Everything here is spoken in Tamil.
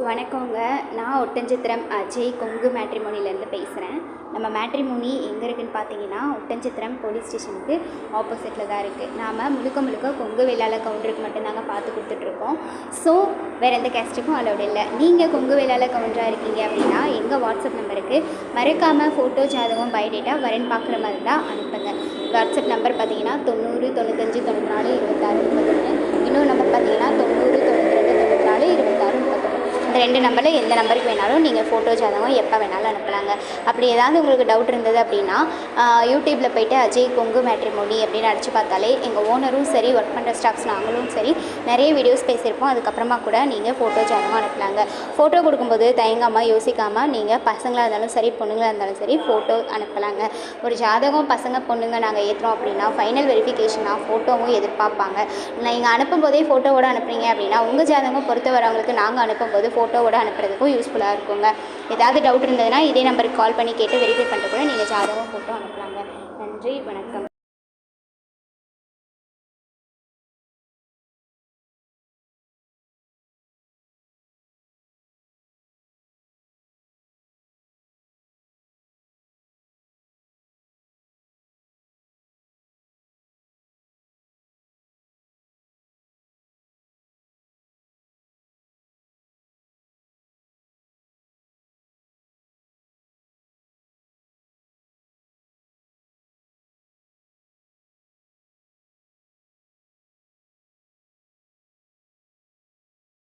வணக்கங்க. நான் ஒட்டன்சத்திரம் அஜய் கொங்கு மேட்ரிமோனிலேருந்து பேசுகிறேன். நம்ம மேட்ரிமோனி எங்கே இருக்குதுன்னு பார்த்தீங்கன்னா, ஒட்டன்சத்திரம் போலீஸ் ஸ்டேஷனுக்கு ஆப்போசிட்டில் தான் இருக்குது. நாம் முழுக்க கொங்கு வேளாளர் கவுண்டருக்கு மட்டும்தாங்க பார்த்து கொடுத்துட்ருக்கோம். ஸோ வேறு எந்த கேஸ்ட்டுக்கும் அலோடு இல்லை. நீங்கள் கொங்கு வேளாளர் கவுண்டராக இருக்கீங்க அப்படின்னா எங்கள் வாட்ஸ்அப் நம்பருக்கு மறக்காமல் ஃபோட்டோ, ஜாதகம், பயோடேட்டா வரேன்னு பார்க்குற மாதிரி தான் அனுப்புங்க. வாட்ஸ்அப் நம்பர் பார்த்தீங்கன்னா 90 95 94 26 31. இன்னொரு நம்பர் பார்த்தீங்கன்னா 90 92 94 26 31. இந்த 2 நம்பரில் எந்த நம்பருக்கு வேணாலும் நீங்கள் ஃபோட்டோ, ஜாதகம் எப்போ வேணாலும் அனுப்பலாங்க. அப்படி ஏதாவது உங்களுக்கு டவுட் இருந்தது அப்படின்னா யூடியூப்பில் போய்ட்டு அஜய் கொங்கு மேட்ரிமோனி அப்படின்னு அடித்து பார்த்தாலே எங்கள் ஓனரும் சரி, ஒர்க் பண்ணுற ஸ்டாஃப்ஸ் நாங்களும் சரி நிறைய வீடியோஸ் பேசியிருப்போம். அதுக்கப்புறமா கூட நீங்கள் ஃபோட்டோ, ஜாதகம் அனுப்பலாங்க. ஃபோட்டோ கொடுக்கும்போது தயங்காமல் யோசிக்காமல் நீங்கள் பசங்களாக இருந்தாலும் சரி, பொண்ணுங்களாக இருந்தாலும் சரி ஃபோட்டோ அனுப்பலாங்க. ஒரு ஜாதகம் பசங்க பொண்ணுங்க நாங்கள் ஏற்றுறோம் அப்படின்னா ஃபைனல் வெரிஃபிகேஷனாக ஃபோட்டோவும் எதிர்பார்ப்பாங்க. நீங்கள் அனுப்பும்போதே ஃபோட்டோவோடு அனுப்புறீங்க அப்படின்னா உங்கள் ஜாதகம் பொறுத்த வரவங்களுக்கு நாங்கள் அனுப்பும்போது ஃபோட்டோவோட அனுப்புறதுக்கும் யூஸ்ஃபுல்லாக இருக்குங்க. ஏதாவது டவுட் இருந்ததுன்னா இதே நம்பருக்கு கால் பண்ணி கேட்டு வெரிஃபை பண்ணிட்டு கூட நீங்கள் ஜாதகம் ஃபோட்டோ அனுப்பலாங்க. நன்றி, வணக்கம்.